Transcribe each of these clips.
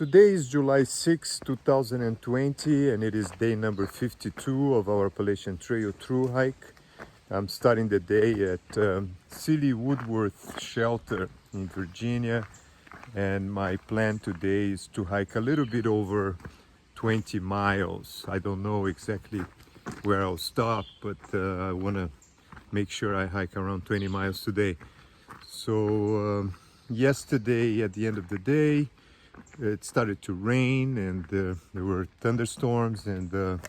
Today is July 6, 2020, and it is day number 52 of our Appalachian Trail Thru-Hike. I'm starting the day at Silly Woodworth Shelter in Virginia, and my plan today is to hike a little bit over 20 miles. I don't know exactly where I'll stop, but I want to make sure I hike around 20 miles today. So yesterday at the end of the day, it started to rain and there were thunderstorms, and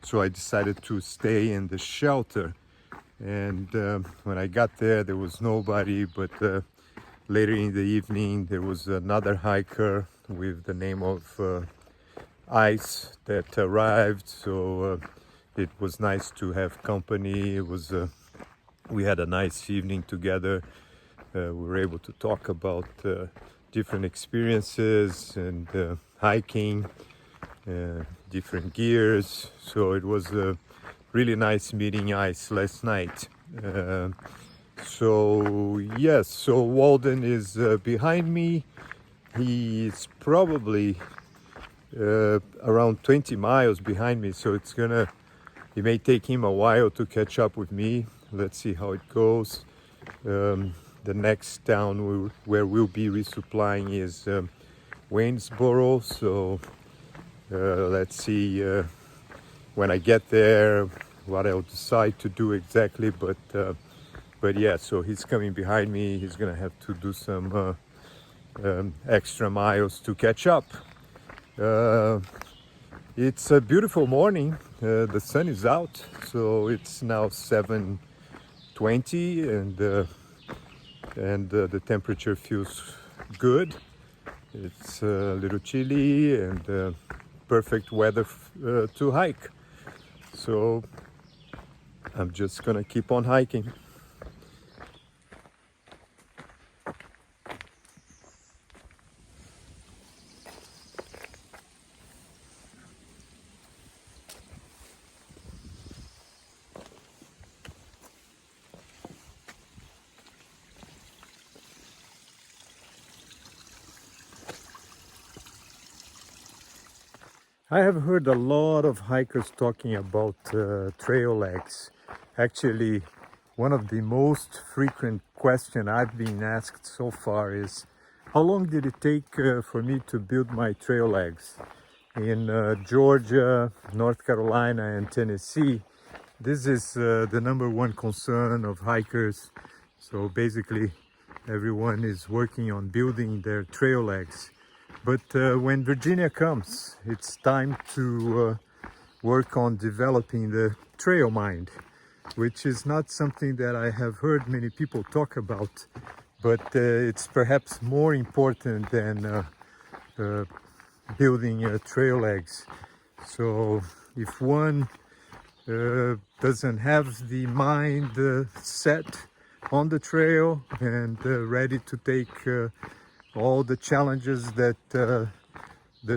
so I decided to stay in the shelter. And when I got there was nobody, but later in the evening there was another hiker with the name of Ice that arrived, so it was nice to have company. It was we had a nice evening together. We were able to talk about different experiences and hiking, different gears. So it was really nice meeting Ice last night. So yes, so Walden is behind me. He is probably around 20 miles behind me, so it may take him a while to catch up with me. Let's see how it goes. The next town where we'll be resupplying is Waynesboro, so let's see when I get there what I'll decide to do exactly, but yeah, so he's coming behind me. He's gonna have to do some extra miles to catch up. It's a beautiful morning. The sun is out, so it's now 7:20, and the temperature feels good. It's a little chilly and perfect weather to hike. So I'm just gonna keep on hiking. I have heard a lot of hikers talking about trail legs. Actually, one of the most frequent questions I've been asked so far is, how long did it take for me to build my trail legs? In Georgia, North Carolina, and Tennessee, this is the number one concern of hikers. So basically, everyone is working on building their trail legs. But when Virginia comes, it's time to work on developing the trail mind, which is not something that I have heard many people talk about, but it's perhaps more important than building trail legs. So if one doesn't have the mind set on the trail and ready to take all the challenges that the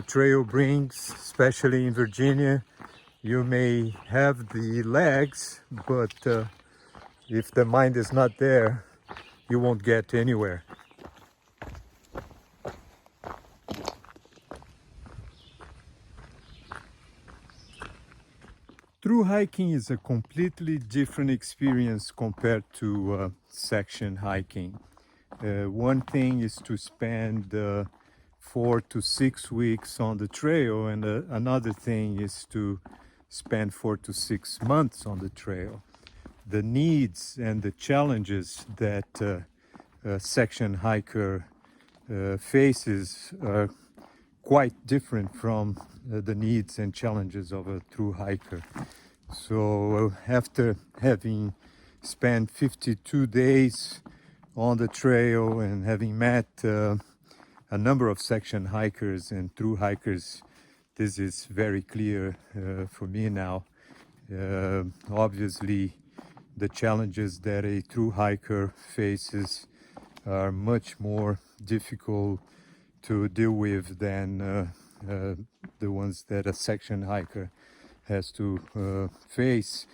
trail brings, especially in Virginia, you may have the legs, but if the mind is not there, you won't get anywhere. Through hiking is a completely different experience compared to section hiking. One thing is to spend 4 to 6 weeks on the trail, and another thing is to spend 4 to 6 months on the trail. The needs and the challenges that a section hiker faces are quite different from the needs and challenges of a through hiker. So after having spent 52 days on the trail and having met a number of section hikers and through hikers, this is very clear for me now. Obviously, the challenges that a through hiker faces are much more difficult to deal with than the ones that a section hiker has to face.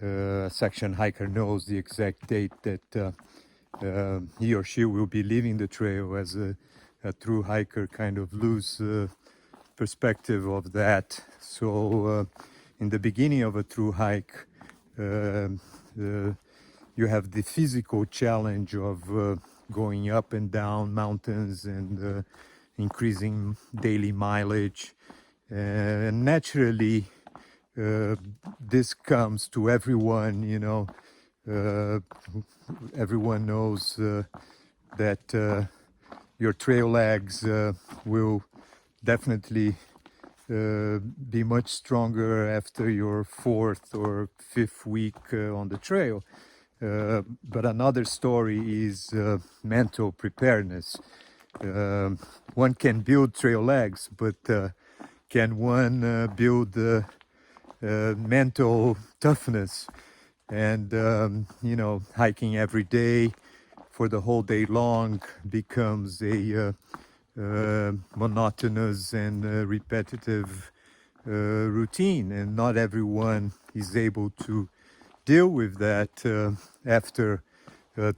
A section hiker knows the exact date that he or she will be leaving the trail as a through hiker kind of lose perspective of that. So in the beginning of a through hike, uh, you have the physical challenge of going up and down mountains and increasing daily mileage. And naturally, this comes to everyone, you know. Uh, Everyone knows that your trail legs will definitely be much stronger after your fourth or fifth week on the trail. But another story is mental preparedness. One can build trail legs, but can one build mental toughness? And you know, hiking every day for the whole day long becomes a monotonous and repetitive routine, and not everyone is able to deal with that after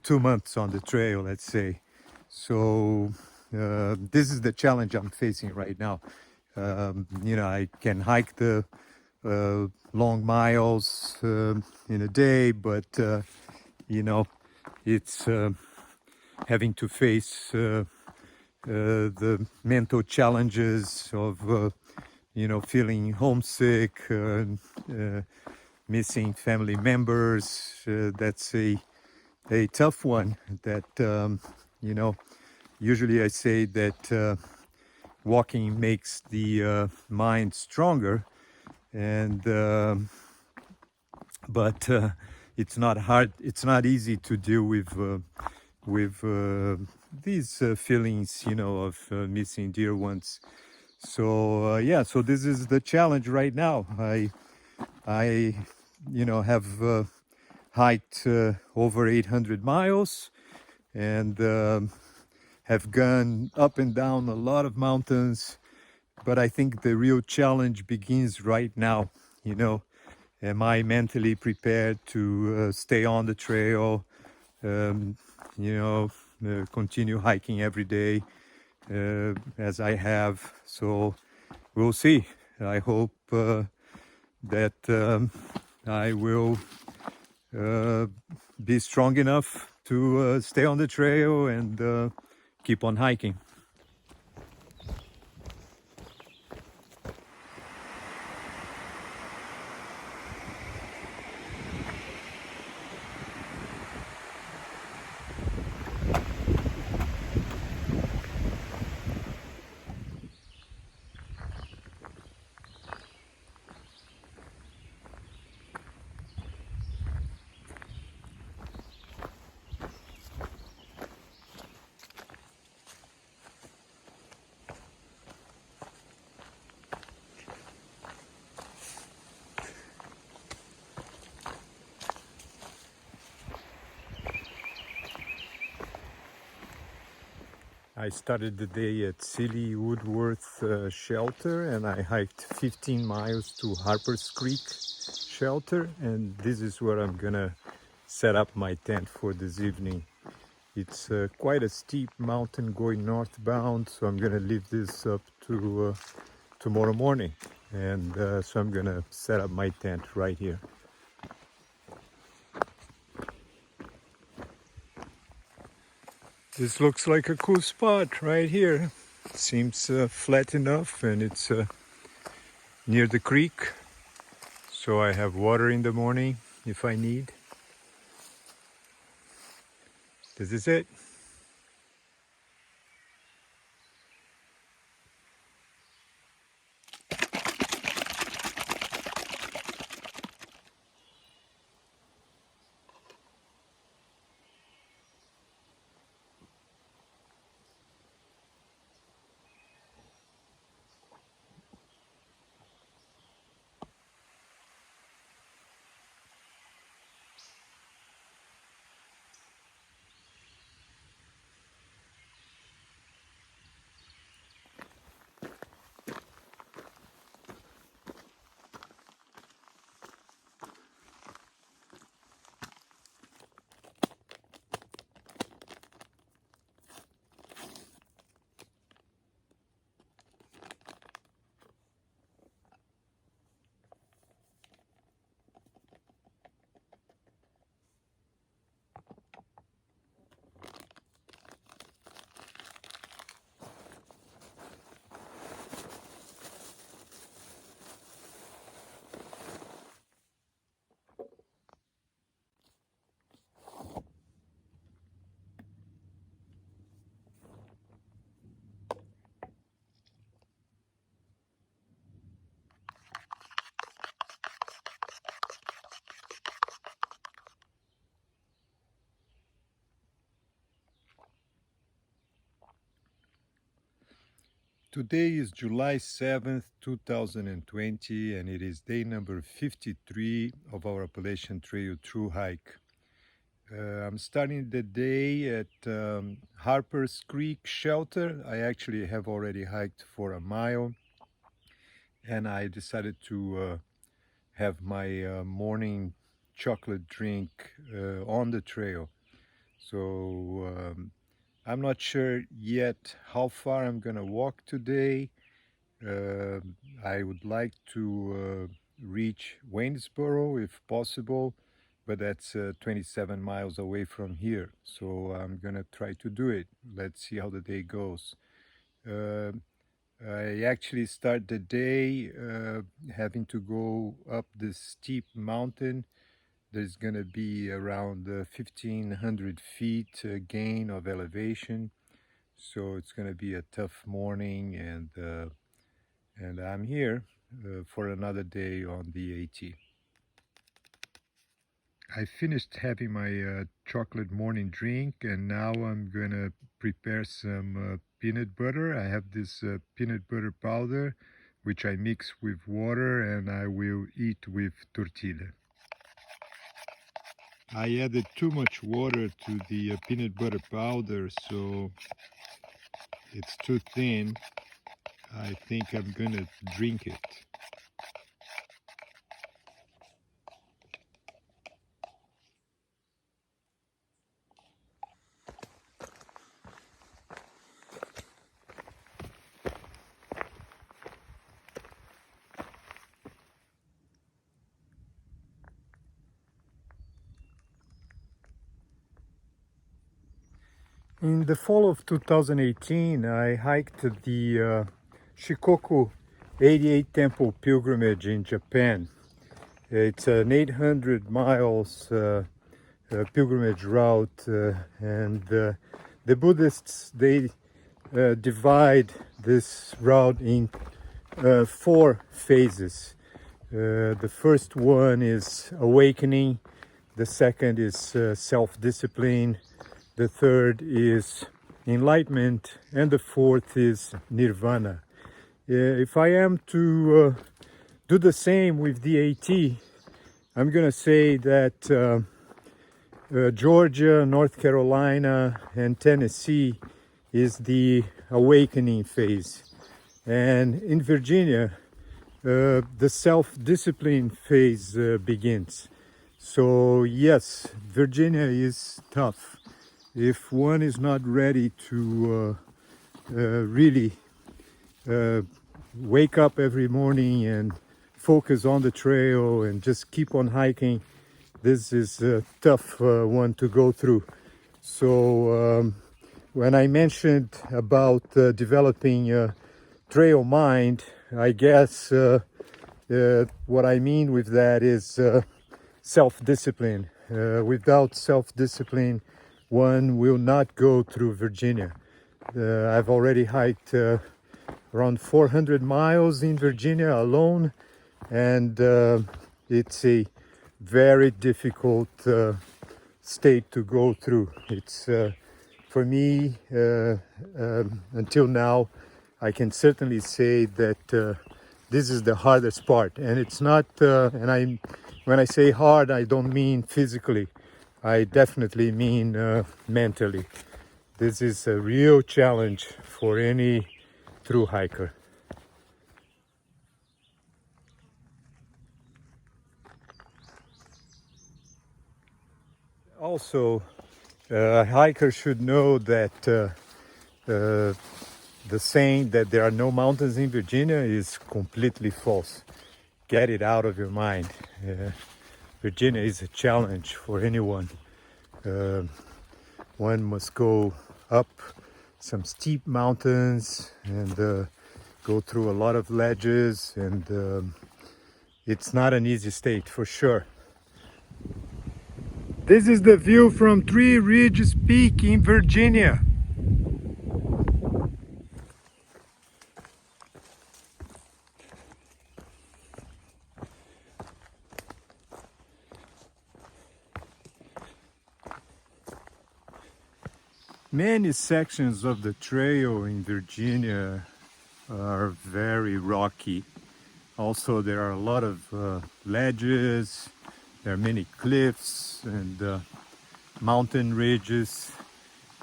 2 months on the trail, let's say. So this is the challenge I'm facing right now. You know, I can hike the long miles in a day, but you know, it's having to face the mental challenges of you know, feeling homesick, missing family members. That's a tough one. That you know, usually I say that walking makes the mind stronger, and but it's not hard. It's not easy to deal with these feelings, you know, of missing dear ones. So yeah, so this is the challenge right now. I you know, have hiked over 800 miles, and have gone up and down a lot of mountains. But I think the real challenge begins right now. You know, am I mentally prepared to stay on the trail? You know, continue hiking every day as I have. So we'll see. I hope that I will be strong enough to stay on the trail and keep on hiking. I started the day at Silly Woodworth Shelter, and I hiked 15 miles to Harper's Creek Shelter, and this is where I'm gonna set up my tent for this evening. It's quite a steep mountain going northbound, so I'm gonna leave this up to tomorrow morning, and so I'm gonna set up my tent right here. This looks like a cool spot right here. Seems flat enough, and it's near the creek, so I have water in the morning if I need. This is it. Today is July 7th, 2020, and it is day number 53 of our Appalachian Trail Thru-Hike. I'm starting the day at Harper's Creek Shelter. I actually have already hiked for a mile, and I decided to have my morning chocolate drink on the trail. So I'm not sure yet how far I'm gonna walk today. Uh, I would like to reach Waynesboro if possible, but that's 27 miles away from here. So I'm gonna try to do it. Let's see how the day goes. Uh, I actually start the day having to go up this steep mountain. There's gonna be around 1,500 feet gain of elevation. So it's gonna be a tough morning, and I'm here for another day on the AT. I finished having my chocolate morning drink, and now I'm gonna prepare some peanut butter. I have this peanut butter powder which I mix with water, and I will eat with tortilla. I added too much water to the peanut butter powder, so it's too thin. I think I'm gonna drink it. In the fall of 2018, I hiked the Shikoku 88 Temple Pilgrimage in Japan. It's an 800 miles pilgrimage route, and the Buddhists, they divide this route in 4 phases. The first one is awakening, the second is self-discipline, the third is enlightenment, and the fourth is nirvana. If I am to do the same with the AT, I'm gonna say that Georgia, North Carolina, and Tennessee is the awakening phase, and in Virginia the self-discipline phase begins. So yes, Virginia is tough. If one is not ready to really wake up every morning and focus on the trail and just keep on hiking, this is a tough one to go through. So when I mentioned about developing a trail mind, I guess what I mean with that is self-discipline. Without self-discipline, one will not go through Virginia. I've already hiked around 400 miles in Virginia alone, and it's a very difficult state to go through. It's for me, until now, I can certainly say that this is the hardest part, and it's not. When I say hard, I don't mean physically. I definitely mean mentally. This is a real challenge for any thru hiker. Also, a hiker should know that the saying that there are no mountains in Virginia is completely false. Get it out of your mind. Virginia is a challenge for anyone. One must go up some steep mountains and go through a lot of ledges, and it's not an easy state for sure. This is the view from Three Ridges Peak in Virginia. Many sections of the trail in Virginia are very rocky. Also, there are a lot of ledges, there are many cliffs and mountain ridges.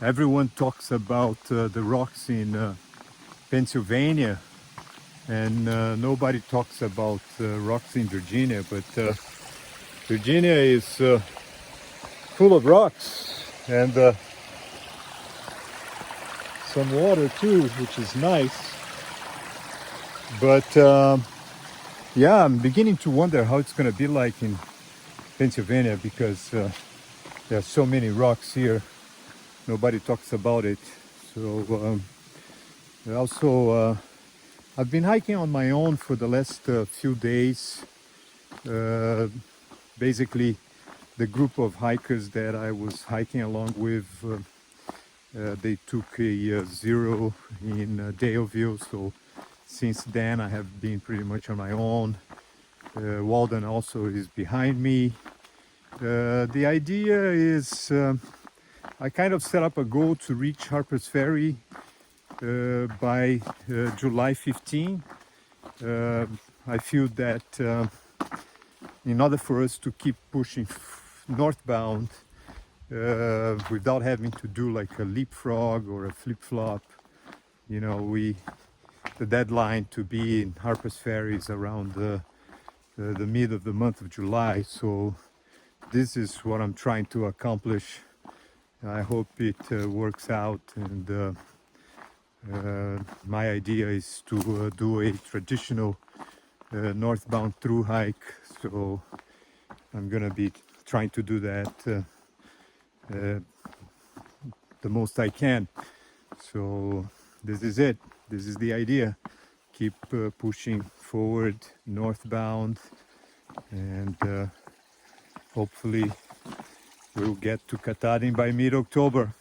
Everyone talks about the rocks in Pennsylvania, and nobody talks about rocks in Virginia, but Virginia is full of rocks and some water too, which is nice. But yeah, I'm beginning to wonder how it's going to be like in Pennsylvania, because there are so many rocks here. Nobody talks about it. So also I've been hiking on my own for the last few days. Basically, the group of hikers that I was hiking along with, they took a zero in Daleville. So since then I have been pretty much on my own. Walden also is behind me. The idea is I kind of set up a goal to reach Harper's Ferry by July 15. I feel that in order for us to keep pushing northbound without having to do like a leapfrog or a flip-flop, you know, the deadline to be in Harper's Ferry is around the mid of the month of July. So this is what I'm trying to accomplish. I hope it works out, and my idea is to do a traditional northbound Thru-Hike. So I'm gonna be trying to do that the most I can. So this is it. This is the idea. Keep pushing forward northbound, and hopefully we'll get to Katahdin by mid-October.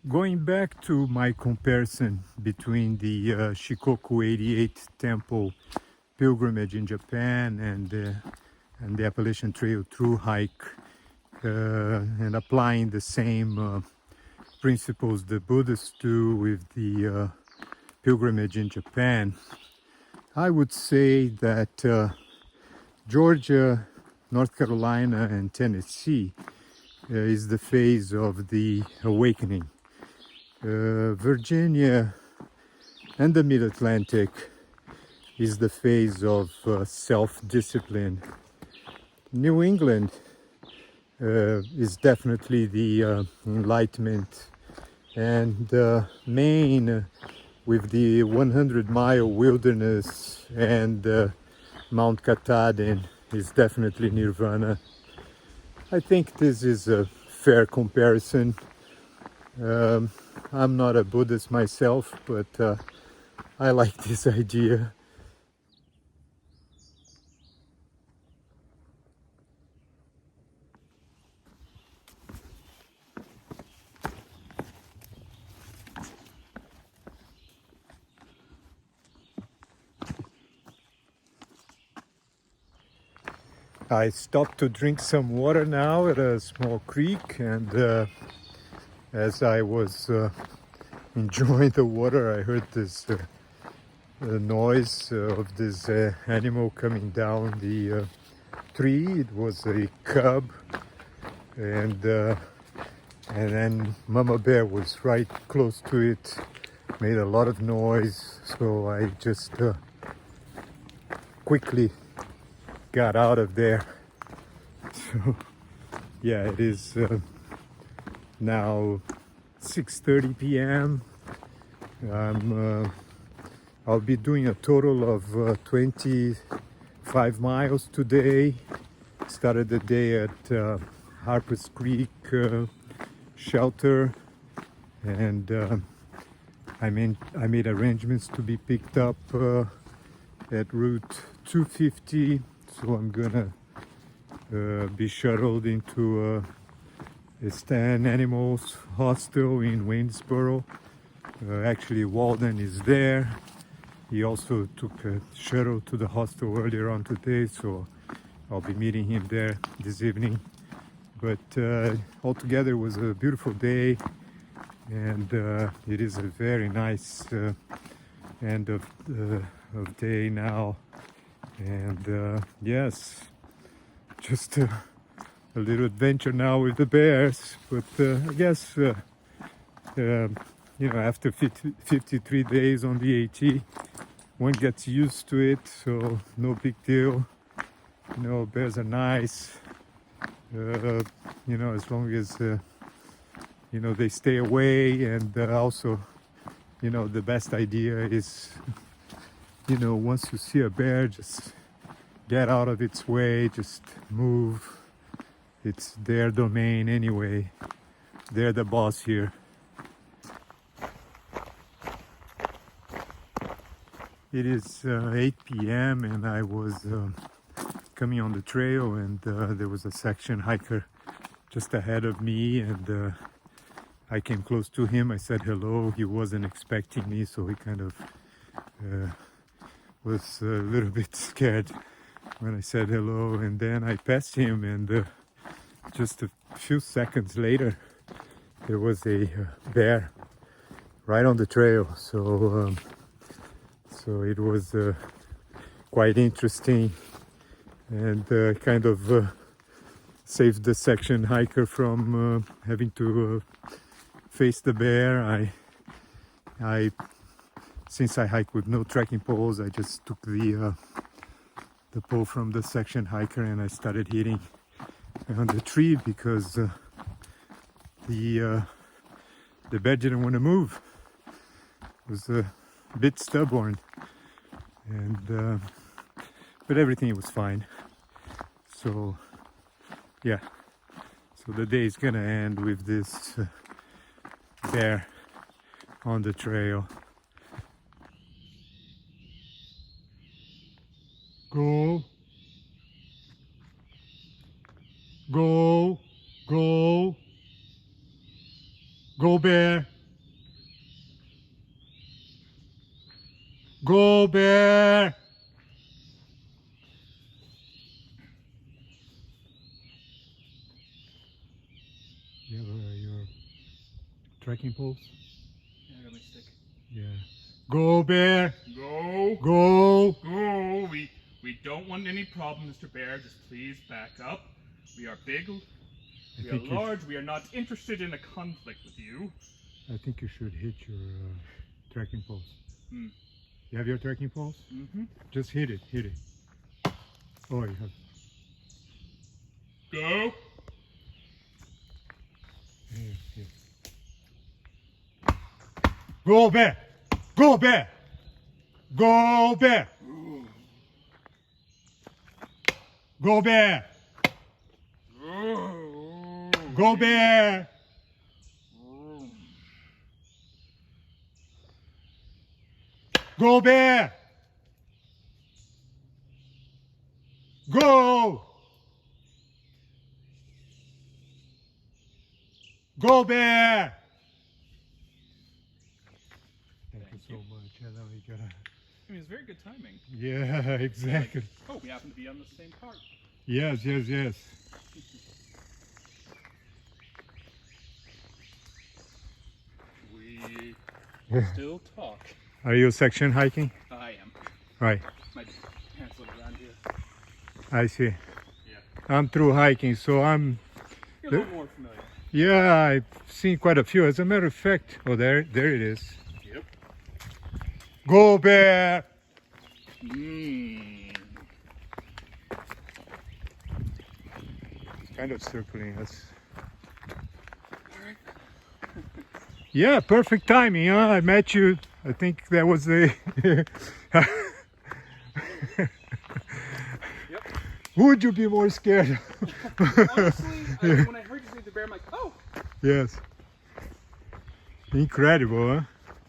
Going back to my comparison between the Shikoku 88 Temple pilgrimage in Japan and the Appalachian Trail Thru-Hike, and applying the same principles the Buddhists do with the pilgrimage in Japan, I would say that Georgia, North Carolina, and Tennessee is the phase of the awakening. Virginia and the Mid-Atlantic is the phase of self-discipline. New England is definitely the Enlightenment, and Maine with the 100-mile wilderness and Mount Katahdin is definitely Nirvana. I think this is a fair comparison. I'm not a Buddhist myself, but I like this idea. I stopped to drink some water now at a small creek, and as I was enjoying the water, I heard this noise of this animal coming down the tree. It was a cub, and then Mama Bear was right close to it, made a lot of noise, so I just quickly got out of there. So yeah, it is now 6:30 p.m. I'll be doing a total of 25 miles today. Started the day at Harper's Creek shelter, and I made arrangements to be picked up at Route 250. So I'm gonna be shuttled into a stand animals hostel in Waynesboro. Actually, Walden is there. He also took a shuttle to the hostel earlier on today, so I'll be meeting him there this evening. But altogether, it was a beautiful day, and it is a very nice end of day now. And yes, just a little adventure now with the bears. But I guess after 53 days on the AT, one gets used to it, so no big deal. Bears are nice. As long as they stay away, and also, the best idea is, once you see a bear, just get out of its way, just move. It's their domain anyway. They're the boss here. It is 8 p.m. and I was coming on the trail, and there was a section hiker just ahead of me, and I came close to him. I said hello. He wasn't expecting me, so he kind of was a little bit scared when I said hello, and then I passed him, and just a few seconds later there was a bear right on the trail. So it was quite interesting, and kind of saved the section hiker from having to face the bear. Since I hike with no trekking poles, I just took the pole from the section hiker and I started hitting on the tree, because the bear didn't want to move. It was a bit stubborn, and but everything was fine. So yeah, so the day is gonna end with this bear on the trail. Go, go, go, go bear, go bear. You have your trekking poles? Yeah, I got my stick. Yeah. Go bear. Go. Go. Go. We don't want any problem, Mr. Bear. Just please back up. We are big. We are large. We are not interested in a conflict with you. I think you should hit your trekking poles. Hmm. You have your trekking poles? Mm-hmm. Just hit it. Hit it. Oh, you have. Go. Here. Go bear. Go bear. Go bear. Go bear. Go bear. Go bear. Go. Go bear. Thank you so much. I know you gotta. I mean, it's very good timing. Yeah, exactly. Oh, we happen to be on the same part. Yes. We still talk. Are you section hiking? I am. Right. My pants look around here. I see. Yeah. I'm through hiking, so I'm. You're a little more familiar. Yeah, I've seen quite a few. As a matter of fact, oh, there it is. Yep. Go bear. Mmm. It's kind of circling us. Yeah, perfect timing, huh? I met you. I think that was a. Yep. Who would you be more scared of? Honestly, when I heard you say the bear, I'm like, oh. Yes. Incredible, huh?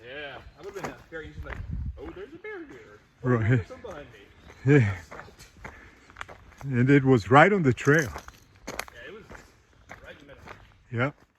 Yeah, I would have been very interested, like, oh, there's a bear here. Oh, Right. there's some behind me. Yeah. And it was right on the trail. Yeah, it was right in the middle. Yeah.